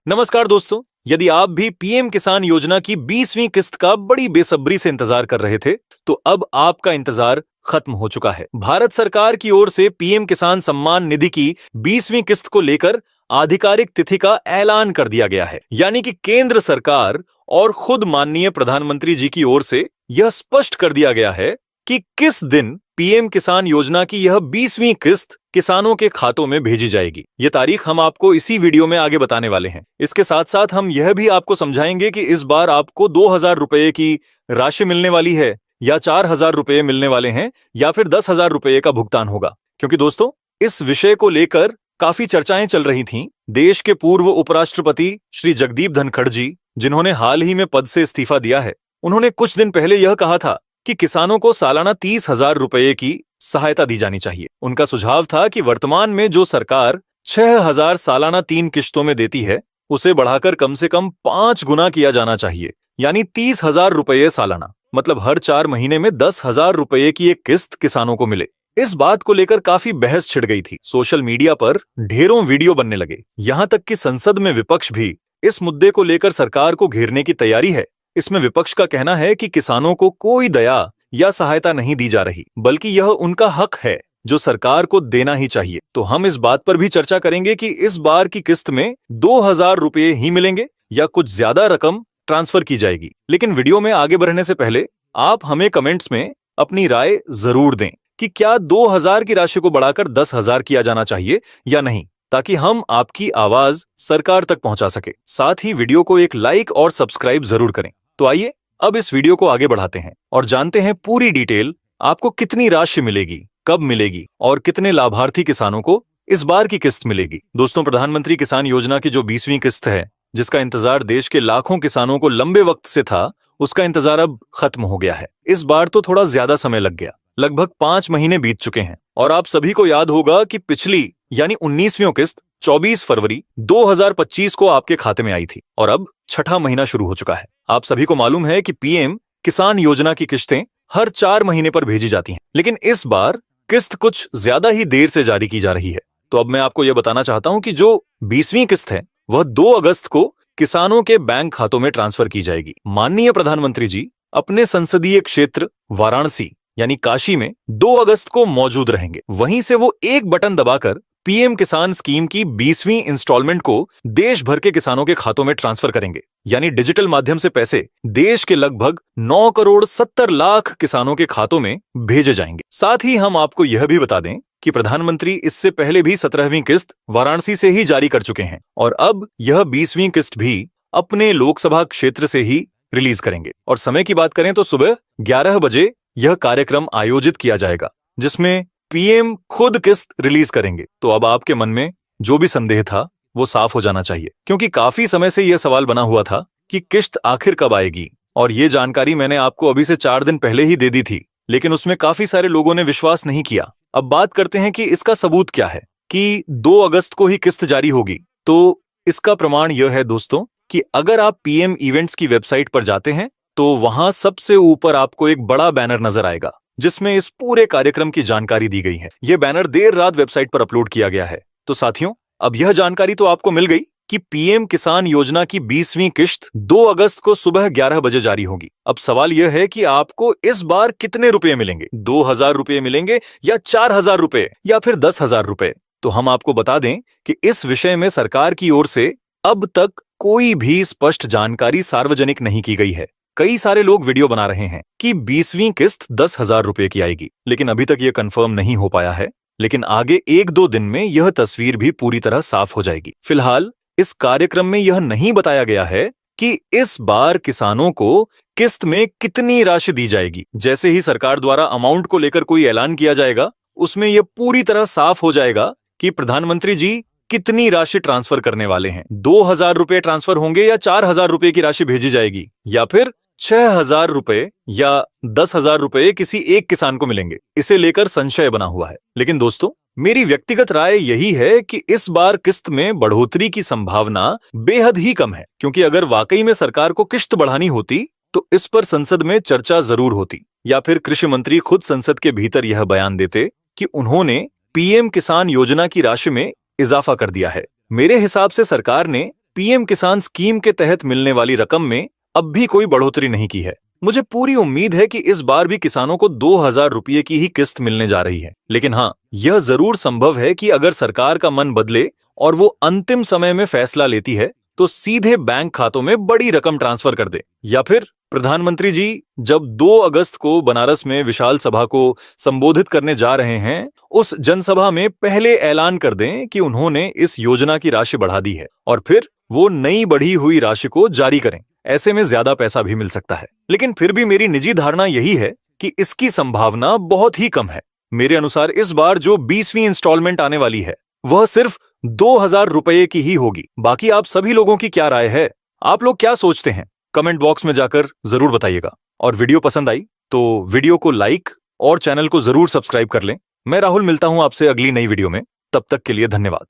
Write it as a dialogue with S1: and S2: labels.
S1: नमस्कार दोस्तों, यदि आप भी पीएम किसान योजना की 20वीं किस्त का बड़ी बेसब्री से इंतजार कर रहे थे, तो अब आपका इंतजार खत्म हो चुका है। भारत सरकार की ओर से पीएम किसान सम्मान निधि की 20वीं किस्त को लेकर आधिकारिक तिथि का ऐलान कर दिया गया है। यानी कि केंद्र सरकार और खुद माननीय प्रधानमंत्री जी की ओर से यह स्पष्ट कर दिया गया है कि किस दिन पीएम किसान योजना की यह 20वीं किस्त किसानों के खातों में भेजी जाएगी। ये तारीख हम आपको इसी वीडियो में आगे बताने वाले हैं। इसके साथ साथ हम यह भी आपको समझाएंगे कि इस बार आपको 2000 रुपए की राशि मिलने वाली है या 4000 रुपए मिलने वाले हैं या फिर 10,000 रुपए का भुगतान होगा। क्योंकि दोस्तों, इस विषय को लेकर काफी चर्चाएं चल रही थीं। देश के पूर्व उपराष्ट्रपति श्री जगदीप धनखड़ जी, जिन्होंने हाल ही में पद से इस्तीफा दिया है, उन्होंने कुछ दिन पहले यह कहा था कि किसानों को सालाना 30,000 रुपए की सहायता दी जानी चाहिए। उनका सुझाव था कि वर्तमान में जो सरकार 6,000 सालाना 3 किश्तों में देती है, उसे बढ़ाकर कम से कम 5 गुना किया जाना चाहिए, यानी 30,000 रुपए सालाना। मतलब हर 4 महीने में 10,000 रुपए की एक किस्त किसानों को मिले। इस बात को लेकर काफी बहस छिड़ गई थी। सोशल मीडिया पर ढेरों वीडियो बनने लगे। यहां तक कि संसद में विपक्ष भी इस मुद्दे को लेकर सरकार को घेरने की तैयारी है। इसमें विपक्ष का कहना है कि किसानों को कोई दया या सहायता नहीं दी जा रही, बल्कि यह उनका हक है जो सरकार को देना ही चाहिए। तो हम इस बात पर भी चर्चा करेंगे कि इस बार की किस्त में 2000 रुपए ही मिलेंगे या कुछ ज्यादा रकम ट्रांसफर की जाएगी। लेकिन वीडियो में आगे बढ़ने से पहले आप हमें कमेंट्स में अपनी राय जरूर दें कि क्या 2000 की राशि को बढ़ाकर 10,000 किया जाना चाहिए या नहीं, ताकि हम आपकी आवाज सरकार तक पहुंचा सके। साथ ही वीडियो को एक लाइक और सब्सक्राइब जरूर करें। तो आइए अब इस वीडियो को आगे बढ़ाते हैं और जानते हैं पूरी डिटेल, आपको कितनी राशि मिलेगी, कब मिलेगी और कितने लाभार्थी किसानों को इस बार की किस्त मिलेगी। दोस्तों, प्रधानमंत्री किसान योजना की जो 20वीं किस्त है, जिसका इंतजार देश के लाखों किसानों को लंबे वक्त से था, उसका इंतजार अब खत्म हो गया है। इस बार तो थोड़ा ज्यादा समय लग गया, लगभग 5 महीने बीत चुके हैं। और आप सभी को याद होगा कि पिछली यानी 19वीं किस्त 24 फरवरी 2025 को आपके खाते में आई थी और अब 6ठा महीना शुरू हो चुका है। आप सभी को मालूम है कि पीएम किसान योजना की किस्तें हर 4 महीने पर भेजी जाती हैं, लेकिन इस बार किस्त कुछ ज्यादा ही देर से जारी की जा रही है। तो अब मैं आपको यह बताना चाहता हूं कि जो 20वीं किस्त है वह 2 अगस्त को किसानों के बैंक खातों में ट्रांसफर की जाएगी। माननीय प्रधानमंत्री जी अपने संसदीय क्षेत्र वाराणसी यानी काशी में 2 अगस्त को मौजूद रहेंगे। वहीं से वो एक बटन दबाकर पीएम किसान स्कीम की 20वीं इंस्टॉलमेंट को देश भर के किसानों के खातों में ट्रांसफर करेंगे। यानी डिजिटल माध्यम से पैसे देश के लगभग 9 करोड़ 70 लाख किसानों के खातों में भेजे जाएंगे। साथ ही हम आपको यह भी बता दें कि प्रधानमंत्री इससे पहले भी 17वीं किस्त वाराणसी से ही जारी कर चुके हैं और अब यह 20वीं किस्त भी अपने लोकसभा क्षेत्र से ही रिलीज करेंगे। और समय की बात करें तो सुबह 11 बजे यह कार्यक्रम आयोजित किया जाएगा, जिसमें पीएम खुद किस्त रिलीज करेंगे। तो अब आपके मन में जो भी संदेह था वो साफ हो जाना चाहिए, क्योंकि काफी समय से यह सवाल बना हुआ था कि किस्त आखिर कब आएगी। और ये जानकारी मैंने आपको अभी से 4 दिन पहले ही दे दी थी, लेकिन उसमें काफी सारे लोगों ने विश्वास नहीं किया। अब बात करते हैं कि इसका सबूत क्या है कि 2 अगस्त को ही किस्त जारी होगी। तो इसका प्रमाण यह है दोस्तों कि अगर आप पीएम इवेंट्स की वेबसाइट पर जाते हैं तो वहां सबसे ऊपर आपको एक बड़ा बैनर नजर आएगा, जिसमें इस पूरे कार्यक्रम की जानकारी दी गई है। यह बैनर देर रात वेबसाइट पर अपलोड किया गया है। तो साथियों, अब यह जानकारी तो आपको मिल गई कि पीएम किसान योजना की 20वीं किस्त 2 अगस्त को सुबह 11 बजे जारी होगी। अब सवाल यह है कि आपको इस बार कितने रुपए मिलेंगे, 2000 रुपए मिलेंगे या 4000 रुपए या फिर 10,000 रुपए। तो हम आपको बता दें कि इस विषय में सरकार की ओर से अब तक कोई भी स्पष्ट जानकारी सार्वजनिक नहीं की गई है। कई सारे लोग वीडियो बना रहे हैं कि 20वीं किस्त 10,000 रुपए की आएगी, लेकिन अभी तक यह कंफर्म नहीं हो पाया है। लेकिन आगे 1-2 दिन में यह तस्वीर भी पूरी तरह साफ हो जाएगी। फिलहाल इस कार्यक्रम में यह नहीं बताया गया है कि इस बार किसानों को किस्त में कितनी राशि दी जाएगी। जैसे ही सरकार द्वारा अमाउंट को लेकर कोई ऐलान किया जाएगा, उसमें यह पूरी तरह साफ हो जाएगा कि प्रधानमंत्री जी कितनी राशि ट्रांसफर करने वाले हैं। 2000 रुपए ट्रांसफर होंगे या 4000 रुपए की राशि भेजी जाएगी या फिर 6,000 रुपए या 10,000 रुपए किसी एक किसान को मिलेंगे। इसे लेकर संशय बना हुआ है। लेकिन दोस्तों, मेरी व्यक्तिगत राय यही है कि इस बार किस्त में बढ़ोतरी की संभावना बेहद ही कम है, क्योंकि अगर वाकई में सरकार को किस्त बढ़ानी होती तो इस पर संसद में चर्चा जरूर होती, या फिर कृषि मंत्री खुद संसद के भीतर यह बयान देते कि उन्होंने पीएम किसान योजना की राशि में इजाफा कर दिया है। मेरे हिसाब से सरकार ने पीएम किसान स्कीम के तहत मिलने वाली रकम में अब भी कोई बढ़ोतरी नहीं की है। मुझे पूरी उम्मीद है कि इस बार भी किसानों को 2,000 रुपये की ही किस्त मिलने जा रही है। लेकिन हाँ, यह जरूर संभव है कि अगर सरकार का मन बदले और वो अंतिम समय में फैसला लेती है तो सीधे बैंक खातों में बड़ी रकम ट्रांसफर कर दे, या फिर प्रधानमंत्री जी जब 2 अगस्त को बनारस में विशाल सभा को संबोधित करने जा रहे हैं, उस जनसभा में पहले ऐलान कर दें कि उन्होंने इस योजना की राशि बढ़ा दी है और फिर वो नई बढ़ी हुई राशि को जारी करें। ऐसे में ज्यादा पैसा भी मिल सकता है। लेकिन फिर भी मेरी निजी धारणा यही है कि इसकी संभावना बहुत ही कम है। मेरे अनुसार इस बार जो 20वीं इंस्टॉलमेंट आने वाली है वह सिर्फ 2,000 रुपये की ही होगी। बाकी आप सभी लोगों की क्या राय है? आप लोग क्या सोचते हैं? कमेंट बॉक्स में जाकर जरूर बताइएगा। और वीडियो पसंद आई तो वीडियो को लाइक और चैनल को जरूर सब्सक्राइब कर लें। मैं राहुल मिलता हूं आपसे अगली नई वीडियो में। तब तक के लिए धन्यवाद।